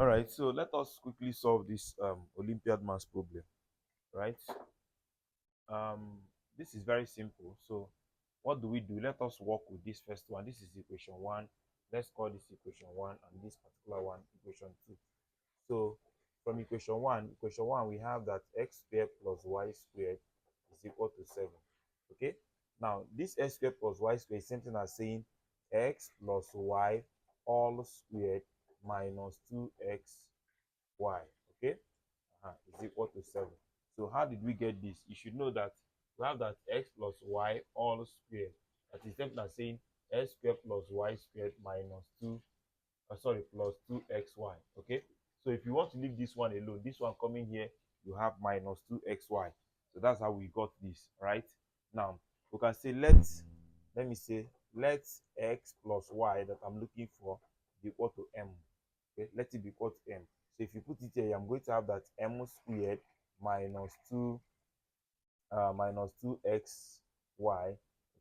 All right, so let us quickly solve this Olympiad mass problem, right? Um, this is very simple. So what do we do? Let us work with this first one. This is equation 1. Let's call this equation 1 and this particular one equation 2. So from equation 1, we have that x squared plus y squared is equal to 7. Okay? Now, this x squared plus y squared is something as saying x plus y all squared minus 2xy. Okay? Is equal to 7. So how did we get this? You should know that we have that x plus y all squared. That is something as saying x squared plus y squared minus 2 plus 2xy. Okay, so if you want to leave this one alone, this one coming here, you have minus 2xy. So that's how we got this, right? Now we can say let me say let x plus y that I'm looking for be equal to m. Okay, let it be equal to m. So if you put it here, I'm going to have that m squared minus 2xy,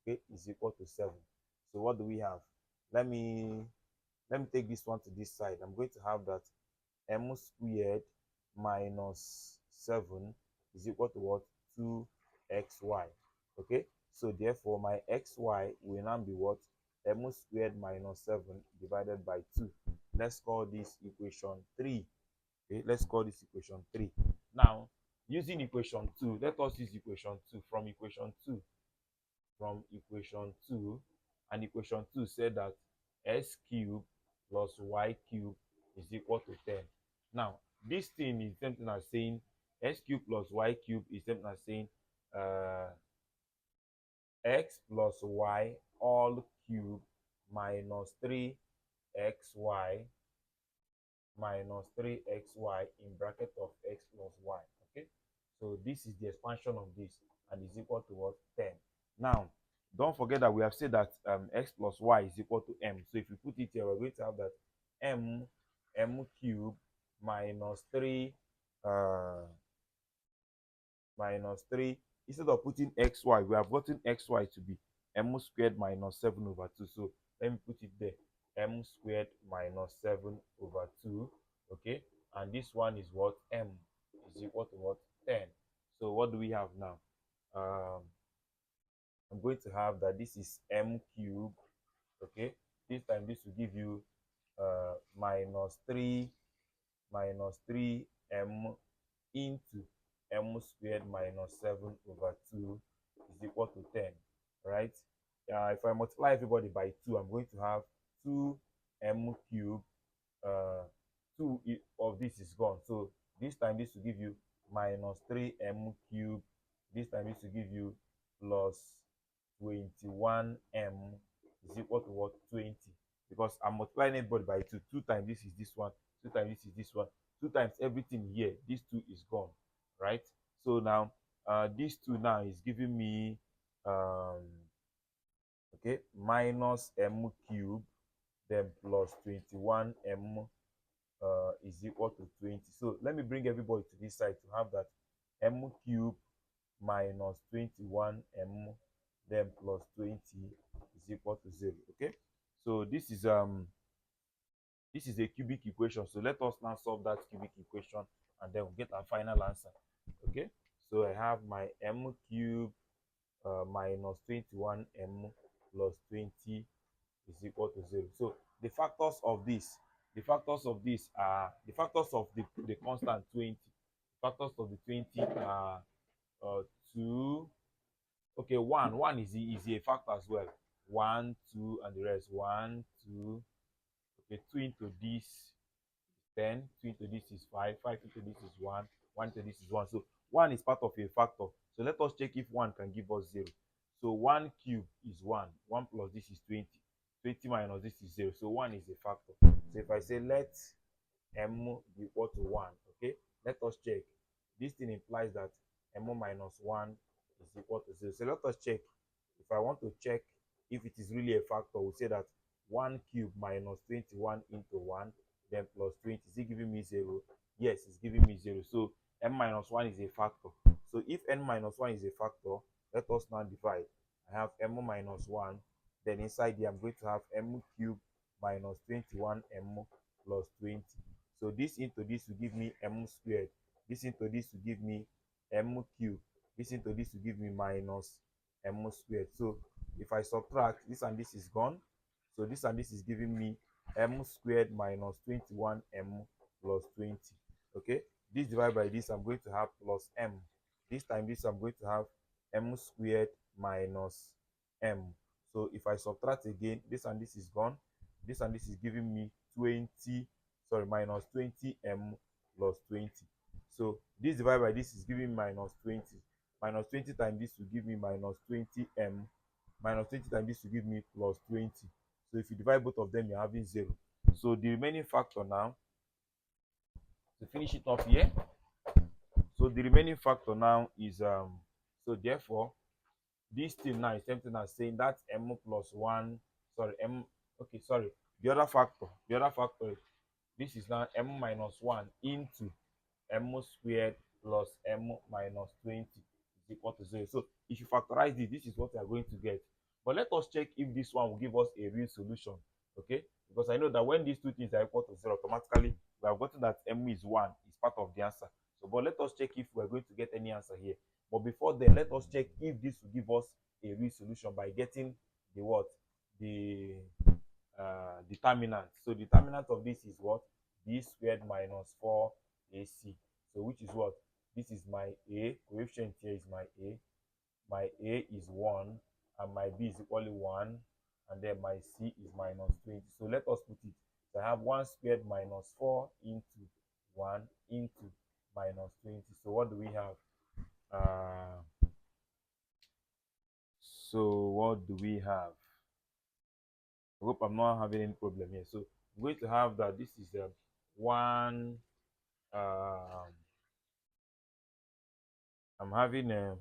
okay, is equal to 7. So what do we have? let me let me take this one to this side. I'm going to have that m squared minus 7 is equal to what? 2xy. Okay, so therefore my xy will now be what? M squared minus 7 divided by 2. Let's call this equation 3. Okay, let's call this equation 3. Now, using equation 2, let us use equation 2 from equation 2. And equation 2 said that s cubed plus y cubed is equal to 10. Now, this thing is something as saying s cubed plus y cubed is something as saying x plus y all cubed minus 3xy in bracket of x plus y. Okay, so this is the expansion of this and is equal to what? 10. Now, don't forget that we have said that x plus y is equal to m. So if you put it here, we're going to have that m cubed minus 3 minus 3. Instead of putting xy, we have gotten xy to be m squared minus 7 over 2. So let me put it there, m squared minus 7 over 2. Okay, and this one is what? M is equal to what? 10. So what do we have now? I'm going to have that this is m cubed. Okay, this time this will give you minus 3m into m squared minus 7 over 2 is equal to 10, right? If I multiply everybody by 2, I'm going to have 2m cubed. 2 of this is gone, so this time this will give you minus 3m cubed. This time this will give you plus 21m is equal to what? 20, because I'm multiplying everybody by 2. 2 times this is this one, 2 times this is this one, 2 times everything here, this 2 is gone, right? So now this 2 now is giving me okay, minus m cubed, then plus 21m is equal to 20. So let me bring everybody to this side to have that m cubed minus 21m then plus 20 is equal to 0. Okay, so this is a cubic equation. So let us now solve that cubic equation and then we'll get our final answer. Okay, so I have my m cubed minus 21m plus 20 is equal to 0. So the factors of this are the factors of the constant 20. Factors of the 20 are 2. Okay, 1 is a factor as well. 1, 2, and the rest. 1, 2. Okay, 2 into this is 10. 2 into this is 5. 5 into this is 1. 1 into this is 1. So 1 is part of a factor. So let us check if 1 can give us 0. So 1 cube is 1. 1 plus this is 20. 20 minus this is 0. So 1 is a factor. So if I say let m be equal to 1, okay, let us check. This thing implies that m minus 1 is equal to 0. So let us check. If I want to check if it is really a factor, we'll say that 1 cube minus 21 into 1 then plus 20. Is it giving me 0? Yes, it's giving me 0. So m minus 1 is a factor. So if n minus 1 is a factor, let us now divide. I have m minus 1. Then inside here, I'm going to have m cubed minus 21m plus 20. So this into this will give me m squared. This into this will give me m cubed. This into this will give me minus m squared. So if I subtract, this and this is gone. So this and this is giving me m squared minus 21m plus 20. Okay, this divided by this, I'm going to have plus m. This time this, I'm going to have m squared minus m. So if I subtract again, this and this is gone. This and this is giving me minus 20m plus 20. So this divided by this is giving me minus 20. Minus 20 times this will give me minus 20m. Minus 20 times this will give me plus 20. So if you divide both of them, you're having 0. So the remaining factor now, to finish it off here, so the remaining factor now is so therefore this thing now is something as saying that m plus 1, the other factor, this is now m minus 1 into m squared plus m minus 20 is equal to 0. So if you factorize this is what we are going to get. But let us check if this one will give us a real solution. Okay, because I know that when these two things are equal to 0, automatically we have gotten that m is 1 is part of the answer. So but let us check if we're going to get any answer here. But before then, let us check if this will give us a real solution by getting the what? The determinant. So determinant of this is what? B squared minus 4ac. So which is what? This is my a. Coefficient here is my a. My a is 1 and my b is equally 1, and then my c is minus 20. So let us put it. So I have 1 squared minus 4 into 1 into minus 20. So what do we have? So what do we have? I hope I'm not having any problem here. So I'm going to have that this is 1. I'm having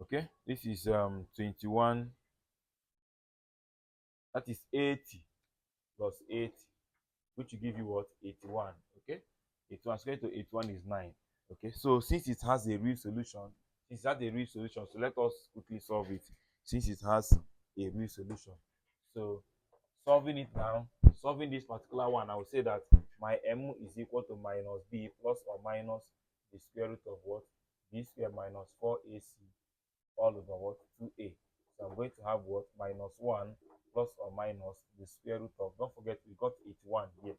okay, this is 21. That is 80 plus 80, which will give you what? 81. Okay, 81 squared to 81 is 9. Okay, so since it has a real solution, so let us quickly solve it. Since it has a real solution, so solving it now, solving this particular one, I will say that my m is equal to minus b plus or minus the square root of what? B squared minus 4ac all over what? 2a. So I'm going to have what? Minus 1 plus or minus the square root of, don't forget we got 81 here,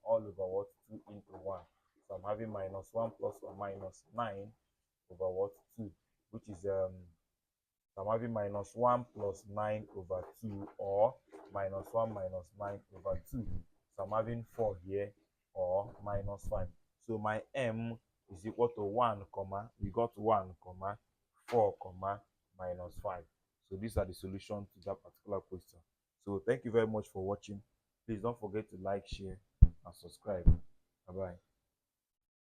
all over what? 2 into 1. So I'm having minus 1 plus or minus 9 over what? 2, which is so I'm having minus 1 plus 9 over 2, or minus 1 minus 9 over 2. So I'm having 4 here, or minus 5. So my m is equal to 1, comma, we got 1, comma, 4, comma, minus 5. So these are the solutions to that particular question. So thank you very much for watching. Please don't forget to like, share, and subscribe. Bye-bye.